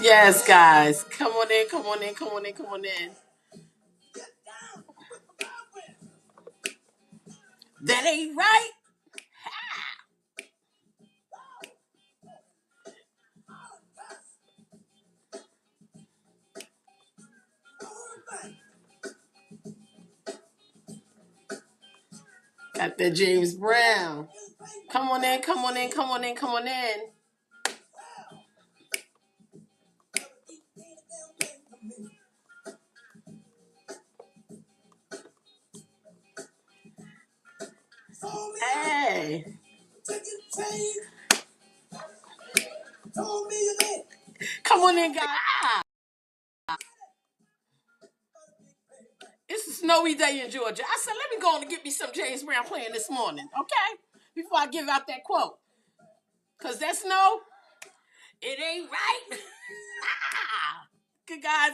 Yes, guys. Come on in, come on in, come on in, come on in. That ain't right. Got that James Brown. Come on in, come on in, come on in, come on in. Hey. Come on in, guys. It's a snowy day in Georgia. I said, let me go on and get me some James Brown playing this morning, okay? Before I give out that quote. Because that snow, it ain't right. Good guys,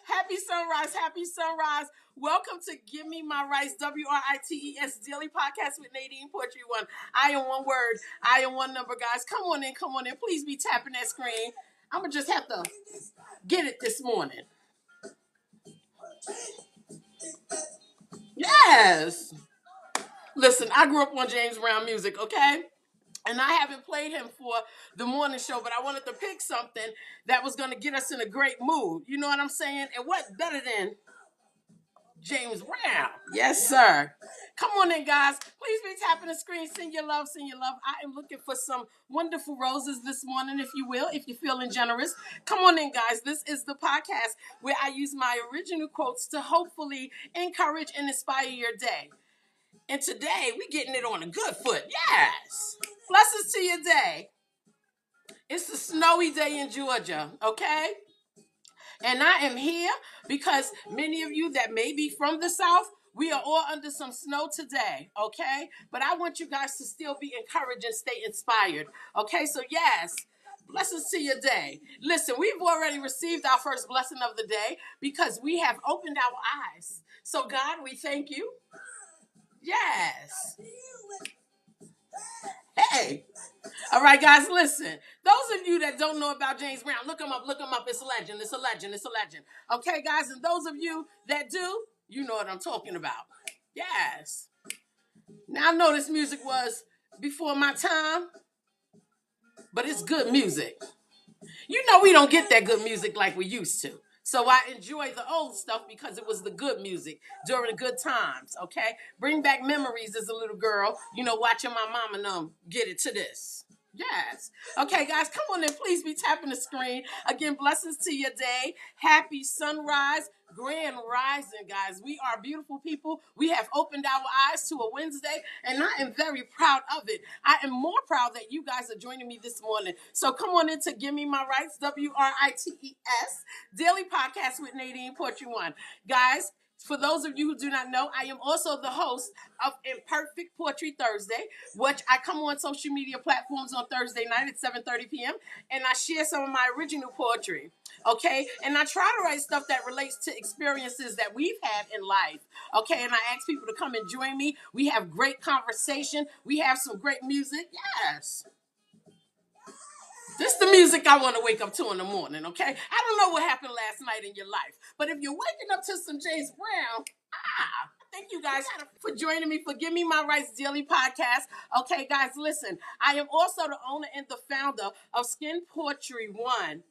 happy sunrise, happy sunrise. Welcome to Give Me My Rights, WRITES Daily Podcast with NadinePoetry1. I am one word, I am one number, guys. Come on in. Please be tapping that screen. I'm going to just have to get it this morning. Yes. Listen, I grew up on James Brown music, okay? And I haven't played him for the morning show, but I wanted to pick something that was going to get us in a great mood. You know what I'm saying? And what better than James Brown? Yes, sir. Come on in, guys. Please be tapping the screen. Send your love, send your love. I am looking for some wonderful roses this morning, if you will, if you're feeling generous. Come on in, guys. This is the podcast where I use my original quotes to hopefully encourage and inspire your day. And today, we're getting it on a good foot. Yes. Blessings to your day. It's a snowy day in Georgia, okay? And I am here because many of you that may be from the South, we are all under some snow today, okay? But I want you guys to still be encouraged and stay inspired, okay? So yes, blessings to your day. Listen, we've already received our first blessing of the day because we have opened our eyes. So God, we thank you. Yes. Hey. All right, guys, listen. Those of you that don't know about James Brown, look him up, It's a legend, it's a legend, it's a legend. Okay, guys, and those of you that do, you know what I'm talking about. Yes. Now, I know this music was before my time, but it's good music. You know we don't get that good music like we used to. So I enjoy the old stuff because it was the good music during the good times, okay? Bring back memories as a little girl, watching my mom and them get it to this. Yes. Okay, guys, come on in. Please be tapping the screen. Again, blessings to your day. Happy sunrise. Grand rising, guys. We are beautiful people. We have opened our eyes to a Wednesday, and I am very proud of it. I am more proud that you guys are joining me this morning. So come on in to Give Me My Rights, WRITES, Daily Podcast with NadinePoetry1. Guys, for those of you who do not know, I am also the host of Imperfect Poetry Thursday, which I come on social media platforms on Thursday night at 7:30 p.m. and I share some of my original poetry, okay? And I try to write stuff that relates to experiences that we've had in life, okay? And I ask people to come and join me. We have great conversation. We have some great music. Yes. This is the music I want to wake up to in the morning, okay? I don't know what happened last night in your life, but if you're waking up to some James Brown, thank you guys for joining me for Give Me My Rights Daily Podcast. Okay, guys, listen, I am also the owner and the founder of NadinePoetry1.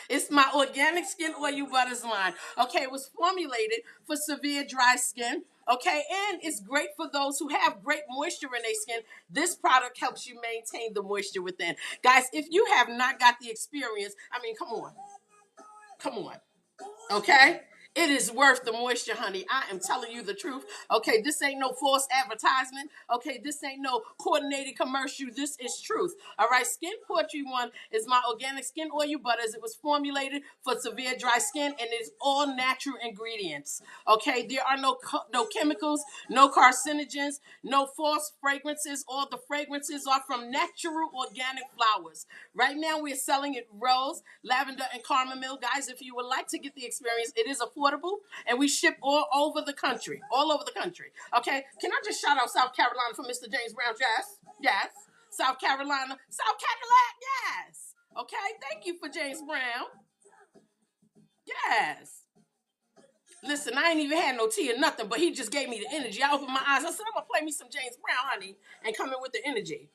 It's my organic skin oil butters line. Okay, it was formulated for severe dry skin. Okay, and it's great for those who have great moisture in their skin. This product helps you maintain the moisture within. Guys, if you have not got the experience, I mean, come on. Okay? It is worth the moisture, honey. I am telling you the truth. Okay, this ain't no false advertisement. Okay, this ain't no coordinated commercial. This is truth. All right, Skin Poetry 1 is my organic skin oil butters. It was formulated for severe dry skin and it's all natural ingredients. Okay, there are no chemicals, no carcinogens, no false fragrances. All the fragrances are from natural organic flowers. Right now, we're selling it rose, lavender, and chamomile. Guys, if you would like to get the experience, it is affordable, and we ship all over the country. All over the country. Okay? Can I just shout out South Carolina for Mr. James Brown? Yes. Yes. South Carolina. South Carolina. Yes. Okay? Thank you for James Brown. Yes. Listen, I ain't even had no tea or nothing, but he just gave me the energy. I opened my eyes. I said, I'm going to play me some James Brown, honey, and come in with the energy.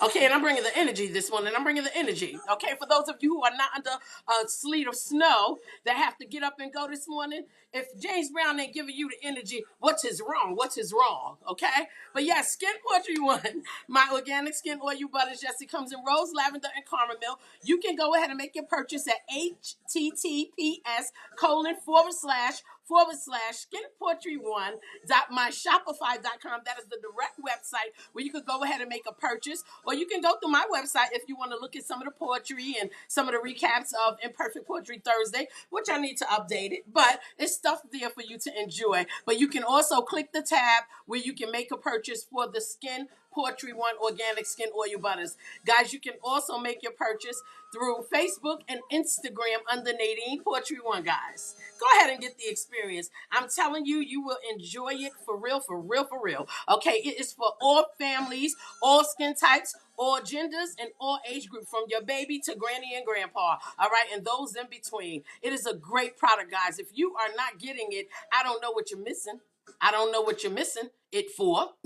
Okay, and I'm bringing the energy this morning. I'm bringing the energy. Okay, for those of you who are not under a sleet of snow that have to get up and go this morning, if James Brown ain't giving you the energy, what is wrong? What is wrong? Okay? But yeah, Skin Poetry 1, my organic skin oil butters, yes, it comes in rose, lavender, and chamomile. You can go ahead and make your purchase at https://skinpoetry1.myshopify.com. That is the direct website where you could go ahead and make a purchase, or you can go through my website if you want to look at some of the poetry and some of the recaps of Imperfect Poetry Thursday, which I need to update it, but it's stuff there for you to enjoy. But you can also click the tab where you can make a purchase for the Skin Poetry 1 organic skin oil butters. Guys, you can also make your purchase through Facebook and Instagram under NadinePoetry1, guys. Go ahead and get the experience. I'm telling you, you will enjoy it for real, for real, for real. Okay, it is for all families, all skin types, all genders, and all age groups, from your baby to granny and grandpa, all right, and those in between. It is a great product, guys. If you are not getting it, I don't know what you're missing. I don't know what you're missing it for.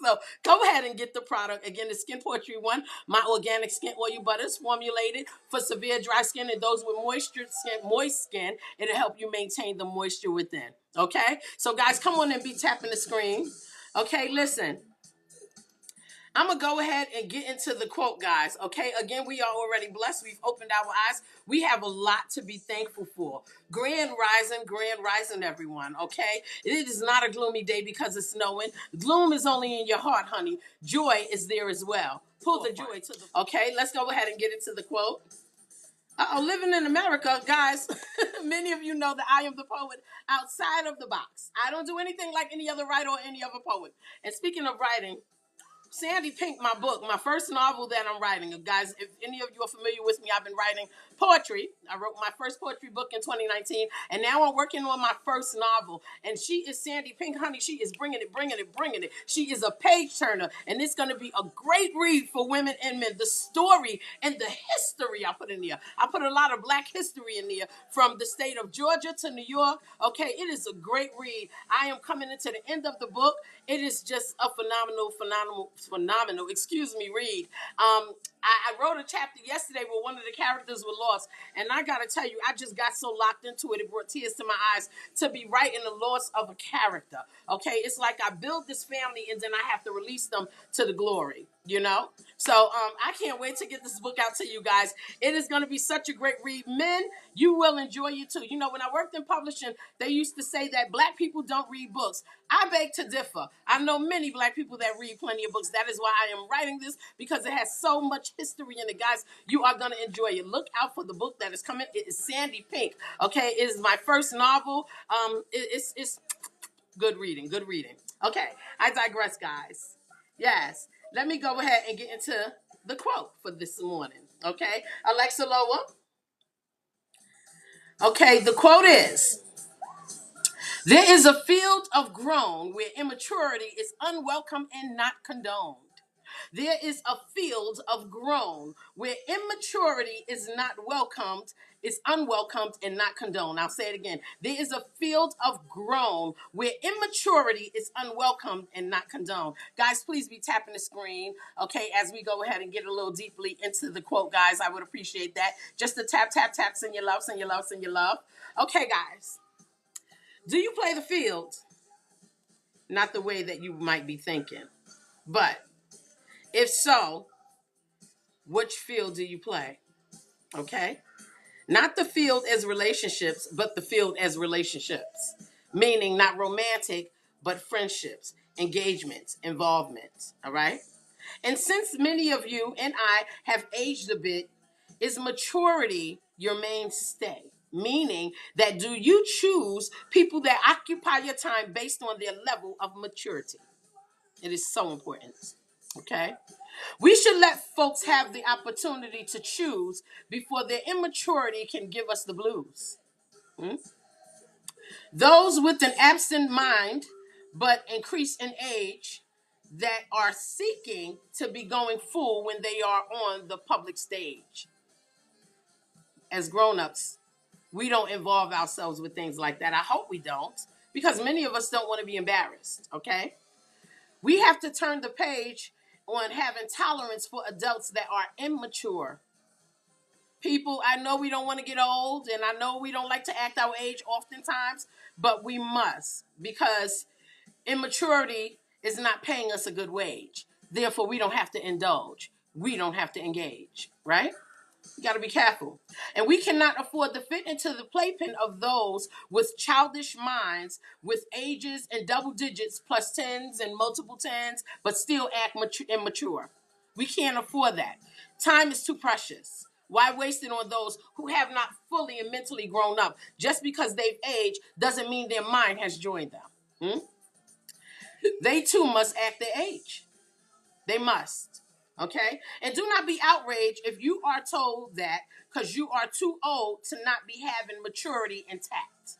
So go ahead and get the product. Again, the Skin Poetry 1, my organic skin oil butters, formulated for severe dry skin and those with moist skin. It'll help you maintain the moisture within. Okay? So guys, come on and be tapping the screen. Okay, listen. I'm going to go ahead and get into the quote, guys. Okay, again, we are already blessed. We've opened our eyes. We have a lot to be thankful for. Grand rising, everyone. Okay, it is not a gloomy day because it's snowing. Gloom is only in your heart, honey. Joy is there as well. Pull the joy to the... Okay, let's go ahead and get into the quote. Living in America, guys, many of you know that I am the poet outside of the box. I don't do anything like any other writer or any other poet. And speaking of writing, Sandy Pink, my book, my first novel that I'm writing. Guys, if any of you are familiar with me, I've been writing poetry. I wrote my first poetry book in 2019, and now I'm working on my first novel. And she is Sandy Pink, honey. She is bringing it. She is a page turner, and it's going to be a great read for women and men. The story and the history I put in there. I put a lot of Black history in there, from the state of Georgia to New York. Okay, it is a great read. I am coming into the end of the book. It is just a phenomenal read. I wrote a chapter yesterday where one of the characters were lost, and I gotta tell you, I just got so locked into it, it brought tears to my eyes to be writing the loss of a character. Okay, it's like I build this family and then I have to release them to the glory, you know? So I can't wait to get this book out to you guys. It is going to be such a great read. Men, you will enjoy it too. You know, when I worked in publishing, they used to say that Black people don't read books. I beg to differ. I know many Black people that read plenty of books. That is why I am writing this, because it has so much history in it, guys. You are going to enjoy it. Look out for the book that is coming. It is Sandy Pink. Okay, it is my first novel. It's good reading. Okay, I digress, guys. Yes. Let me go ahead and get into the quote for this morning. Okay, Alexa, lower. Okay, the quote is: there is a field of grown where immaturity is unwelcome and not condoned. There is a field of grown where immaturity is not welcomed, is unwelcomed and not condoned. I'll say it again. There is a field of grown where immaturity is unwelcomed and not condoned. Guys, please be tapping the screen, okay, as we go ahead and get a little deeply into the quote, guys. I would appreciate that. Just the tap, send your love, send your love, send your love. Okay, guys. Do you play the field? Not the way that you might be thinking, but if so, which field do you play? Okay? Not the field as relationships, but the field as relationships. Meaning not romantic, but friendships, engagements, involvements. All right? And since many of you and I have aged a bit, is maturity your mainstay? Meaning that do you choose people that occupy your time based on their level of maturity? It is so important. Okay? We should let folks have the opportunity to choose before their immaturity can give us the blues. Hmm? Those with an absent mind but increase in age that are seeking to be going full when they are on the public stage. As grown-ups, we don't involve ourselves with things like that. I hope we don't, because many of us don't want to be embarrassed, okay? We have to turn the page on having tolerance for adults that are immature. People, I know we don't want to get old, and I know we don't like to act our age oftentimes, but we must, because immaturity is not paying us a good wage. Therefore, we don't have to indulge. We don't have to engage, right? You got to be careful. And we cannot afford to fit into the playpen of those with childish minds, with ages and double digits plus tens and multiple tens, but still act immature. We can't afford that. Time is too precious. Why waste it on those who have not fully and mentally grown up? Just because they've aged doesn't mean their mind has joined them. Hmm? They too must act their age. They must. Okay? And do not be outraged if you are told that because you are too old to not be having maturity intact.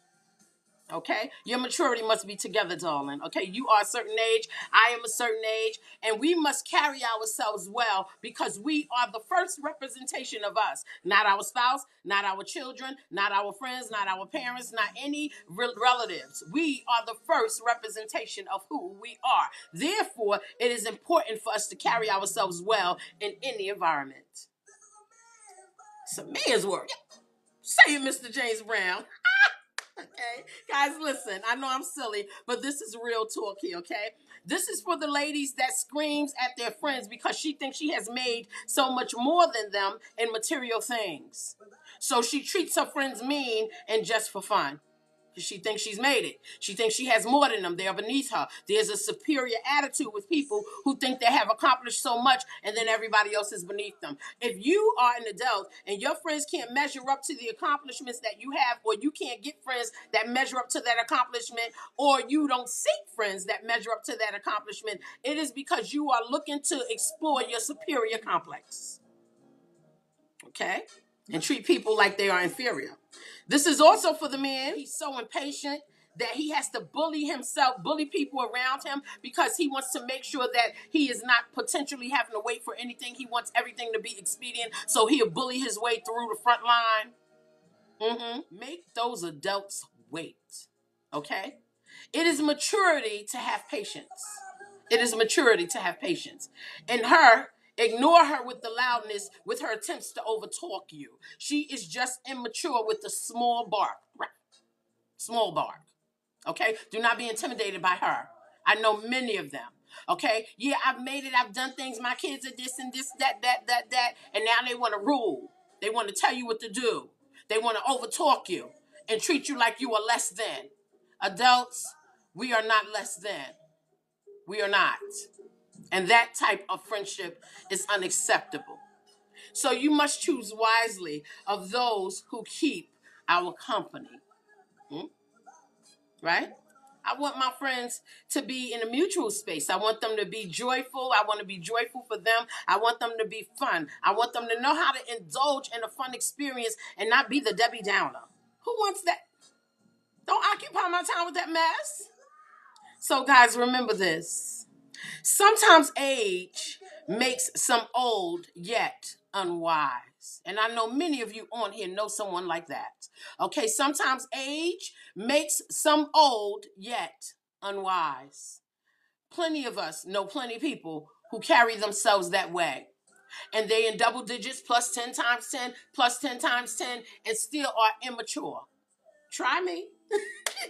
Okay? Your maturity must be together, darling. Okay? You are a certain age. I am a certain age. And we must carry ourselves well because we are the first representation of us. Not our spouse, not our children, not our friends, not our parents, not any relatives. We are the first representation of who we are. Therefore, it is important for us to carry ourselves well in any environment. It's a man's work. Say it, Mr. James Brown. Okay, guys, listen, I know I'm silly, but this is real talk here, okay? This is for the ladies that screams at their friends because she thinks she has made so much more than them in material things. So she treats her friends mean and just for fun. She thinks she's made it. She thinks she has more than them. They are beneath her. There's a superior attitude with people who think they have accomplished so much and then everybody else is beneath them. If you are an adult and your friends can't measure up to the accomplishments that you have, or you can't get friends that measure up to that accomplishment, or you don't seek friends that measure up to that accomplishment, it is because you are looking to explore your superior complex. Okay? And treat people like they are inferior. This is also for the man. He's so impatient that he has to bully people around him because he wants to make sure that he is not potentially having to wait for anything. He wants everything to be expedient, so he'll bully his way through the front line. Make those adults wait, okay? It is maturity to have patience. It is maturity to have patience. And ignore her with the loudness, with her attempts to overtalk you. She is just immature with the small bark. Small bark. Okay? Do not be intimidated by her. I know many of them. Okay? Yeah, I've made it. I've done things. My kids are this and this, that. And now they want to rule. They want to tell you what to do. They want to overtalk you and treat you like you are less than. Adults, we are not less than. We are not. And that type of friendship is unacceptable. So you must choose wisely of those who keep our company. Right? I want my friends to be in a mutual space. I want them to be joyful. I want to be joyful for them. I want them to be fun. I want them to know how to indulge in a fun experience and not be the Debbie Downer. Who wants that? Don't occupy my time with that mess. So guys, remember this. Sometimes age makes some old yet unwise. And I know many of you on here know someone like that. Okay, sometimes age makes some old yet unwise. Plenty of us know plenty of people who carry themselves that way. And they in double digits plus 10 times 10 plus 10 times 10 and still are immature. Try me.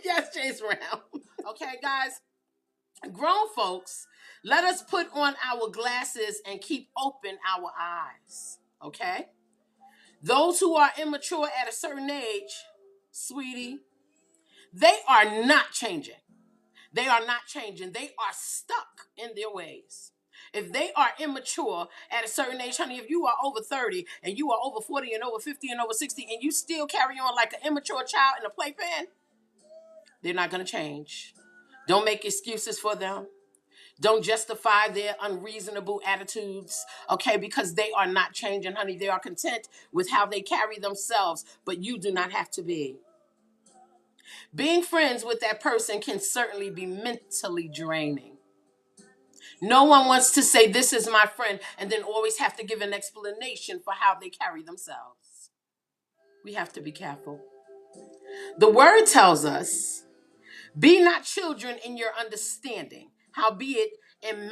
Yes, Chase Brown. Okay, guys. Grown folks, let us put on our glasses and keep open our eyes, okay? Those who are immature at a certain age, sweetie, they are not changing. They are not changing. They are stuck in their ways. If they are immature at a certain age, honey, if you are over 30 and you are over 40 and over 50 and over 60 and you still carry on like an immature child in a playpen, they're not going to change. Don't make excuses for them. Don't justify their unreasonable attitudes, okay, because they are not changing, honey. They are content with how they carry themselves, but you do not have to be. Being friends with that person can certainly be mentally draining. No one wants to say, this is my friend, and then always have to give an explanation for how they carry themselves. We have to be careful. The word tells us, be not children in your understanding. Howbeit in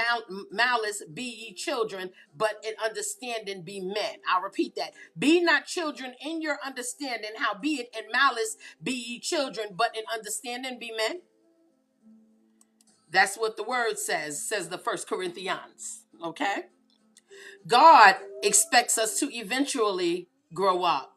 malice be ye children, but in understanding be men. I'll repeat that. Be not children in your understanding. Howbeit in malice be ye children, but in understanding be men. That's what the word says the 1 Corinthians. Okay? God expects us to eventually grow up.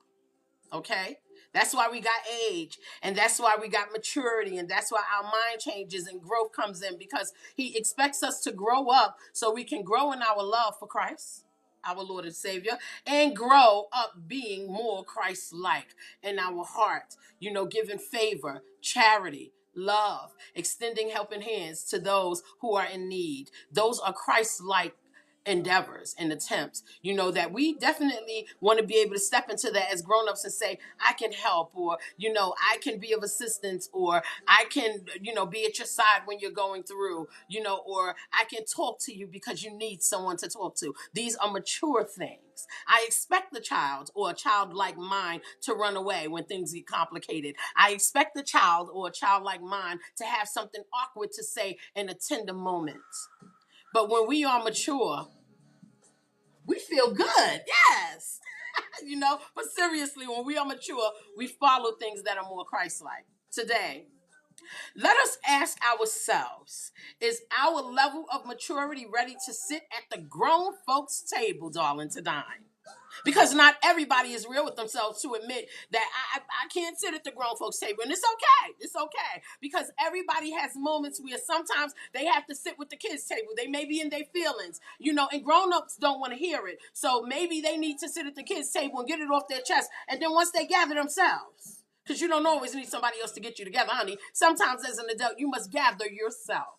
Okay? That's why we got age, and that's why we got maturity, and that's why our mind changes and growth comes in, because he expects us to grow up so we can grow in our love for Christ, our Lord and Savior, and grow up being more Christ-like in our heart, giving favor, charity, love, extending helping hands to those who are in need. Those are Christ-like endeavors and attempts, that we definitely want to be able to step into that as grown-ups and say, I can help, or, I can be of assistance, or I can, be at your side when you're going through, or I can talk to you because you need someone to talk to. These are mature things. I expect the child or a child like mine to run away when things get complicated. I expect the child or a child like mine to have something awkward to say in a tender moment. But when we are mature, we feel good. Yes. But seriously, when we are mature, we follow things that are more Christ-like. Today, let us ask ourselves, is our level of maturity ready to sit at the grown folks' table, darling, to dine? Because not everybody is real with themselves to admit that I can't sit at the grown folks table. And it's okay. It's okay. Because everybody has moments where sometimes they have to sit with the kids table. They may be in their feelings, and grown-ups don't want to hear it. So maybe they need to sit at the kids table and get it off their chest. And then once they gather themselves, because you don't always need somebody else to get you together, honey. Sometimes as an adult, you must gather yourself.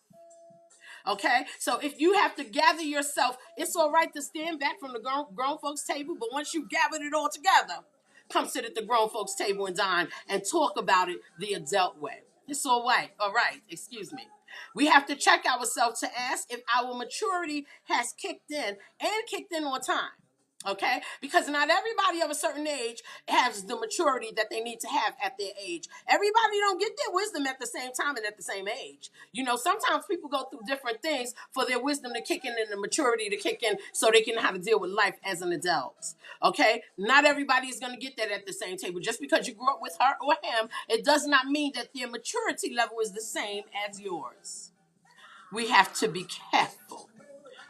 Okay, so if you have to gather yourself, it's all right to stand back from the grown folks table, but once you gathered it all together, come sit at the grown folks table and dine and talk about it the adult way. It's all right. Excuse me. We have to check ourselves to ask if our maturity has kicked in on time. Okay, because not everybody of a certain age has the maturity that they need to have at their age. Everybody don't get their wisdom at the same time and at the same age. Sometimes people go through different things for their wisdom to kick in and the maturity to kick in so they can know how to deal with life as an adult. Okay, not everybody is going to get that at the same table. Just because you grew up with her or him, it does not mean that their maturity level is the same as yours. We have to be careful.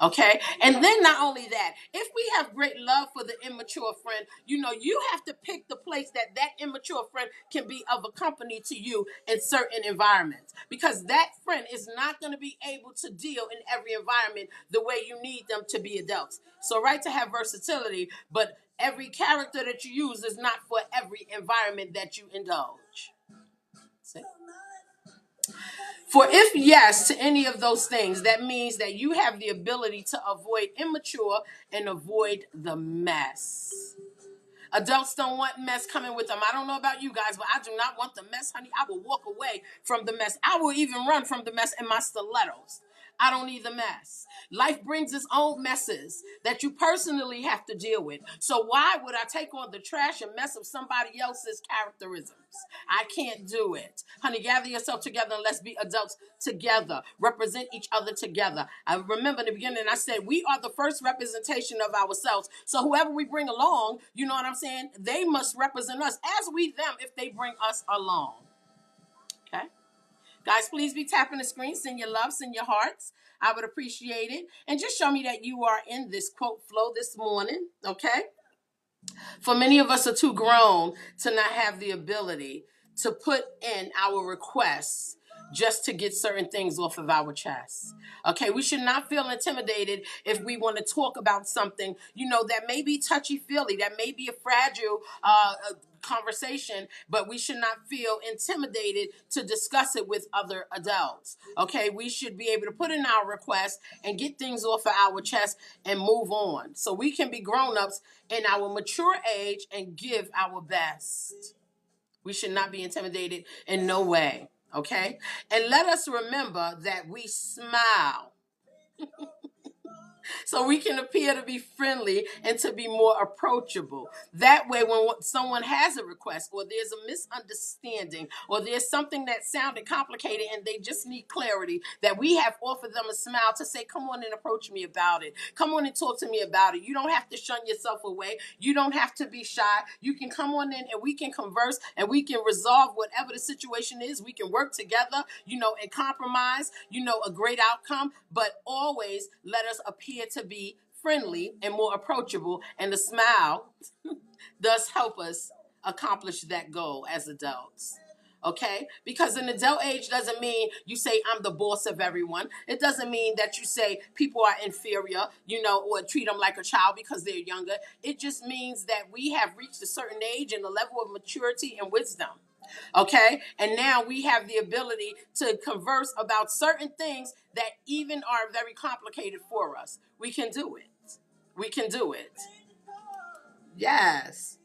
Okay, and then not only that, if we have great love for the immature friend, you have to pick the place that immature friend can be of a company to you in certain environments, because that friend is not going to be able to deal in every environment the way you need them to be adults. So right to have versatility, but every character that you use is not for every environment that you indulge. See? For if yes to any of those things, that means that you have the ability to avoid immature and avoid the mess. Adults don't want mess coming with them. I don't know about you guys, but I do not want the mess, honey. I will walk away from the mess. I will even run from the mess in my stilettos. I don't need the mess. Life brings its own messes that you personally have to deal with. So why would I take on the trash and mess of somebody else's characterisms? I can't do it. Honey, gather yourself together and let's be adults together. Represent each other together. I remember in the beginning I said we are the first representation of ourselves. So whoever we bring along, you know what I'm saying? They must represent us as we them if they bring us along. Okay? Guys, please be tapping the screen. Send your love, send your hearts. I would appreciate it. And just show me that you are in this quote flow this morning, okay? For many of us are too grown to not have the ability to put in our requests just to get certain things off of our chest. Okay, we should not feel intimidated if we want to talk about something, that may be touchy feely, that may be a fragile conversation, but we should not feel intimidated to discuss it with other adults. Okay, we should be able to put in our request and get things off of our chest and move on so we can be grown-ups in our mature age and give our best. We should not be intimidated in no way. Okay, and let us remember that we smile so we can appear to be friendly and to be more approachable. That way, when someone has a request or there's a misunderstanding or there's something that sounded complicated and they just need clarity, that we have offered them a smile to say, come on and approach me about it. Come on and talk to me about it. You don't have to shun yourself away. You don't have to be shy. You can come on in and we can converse and we can resolve whatever the situation is. We can work together, and compromise, a great outcome, but always let us appear to be friendly and more approachable, and the smile does help us accomplish that goal as adults. Okay, because an adult age doesn't mean you say I'm the boss of everyone. It doesn't mean that you say people are inferior, or treat them like a child because they're younger. It just means that we have reached a certain age and a level of maturity and wisdom. Okay, and now we have the ability to converse about certain things that even are very complicated for us. We can do it. We can do it. Yes.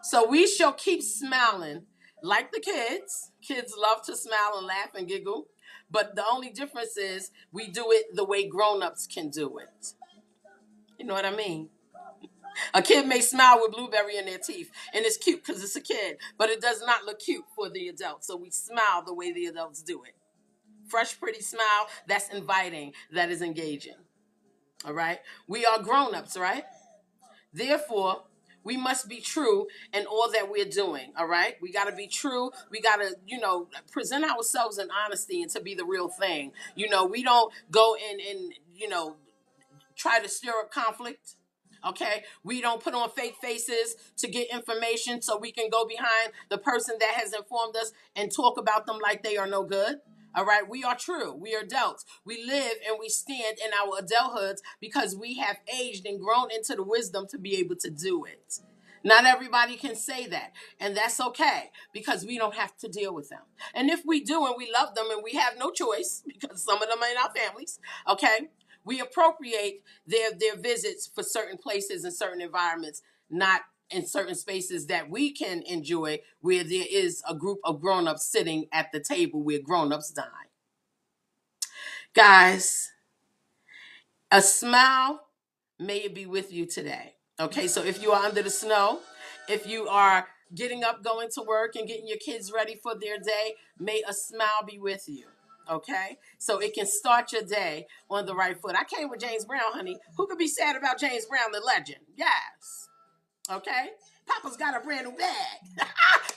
So we shall keep smiling like the kids. Kids love to smile and laugh and giggle. But the only difference is we do it the way grown-ups can do it. You know what I mean? A kid may smile with blueberry in their teeth, and it's cute because it's a kid, but it does not look cute for the adults. So we smile the way the adults do it. Fresh, pretty smile, that's inviting, that is engaging. All right? We are grown-ups, right? Therefore, we must be true in all that we're doing, all right? We got to be true. We got to, present ourselves in honesty and to be the real thing. We don't go in and, try to stir up conflict. Okay, we don't put on fake faces to get information so we can go behind the person that has informed us and talk about them like they are no good. All right, we are true. We are adults. We live and we stand in our adulthoods because we have aged and grown into the wisdom to be able to do it. Not everybody can say that, and that's okay because we don't have to deal with them. And if we do and we love them and we have no choice because some of them are in our families, okay, we appropriate their visits for certain places and certain environments, not in certain spaces that we can enjoy where there is a group of grown-ups sitting at the table where grown-ups dine. Guys, a smile may it be with you today. Okay, so if you are under the snow, if you are getting up, going to work, and getting your kids ready for their day, may a smile be with you. Okay, so it can start your day on the right foot. I came with James Brown, honey. Who could be sad about James Brown, the legend? Yes. Okay, Papa's got a brand new bag.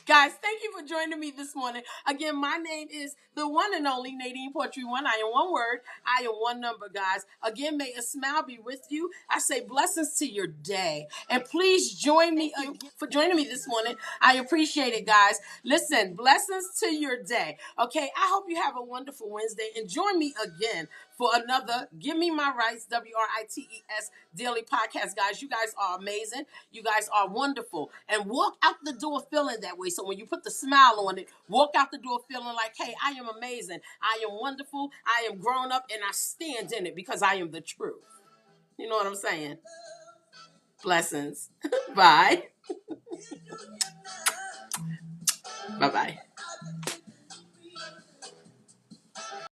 Guys, thank you for joining me this morning. Again, my name is the one and only NadinePoetry1. I am one word. I am one number, guys. Again, may a smile be with you. I say blessings to your day. And please join me for joining me this morning. I appreciate it, guys. Listen, blessings to your day. Okay, I hope you have a wonderful Wednesday. And join me again for another Give Me My Rights, WRITES daily podcast, guys. You guys are amazing. You guys are wonderful. And walk out the door feeling that way. So when you put the smile on it, walk out the door feeling like, hey, I am amazing. I am wonderful. I am grown up and I stand in it because I am the truth. You know what I'm saying? Blessings. Bye. Bye-bye.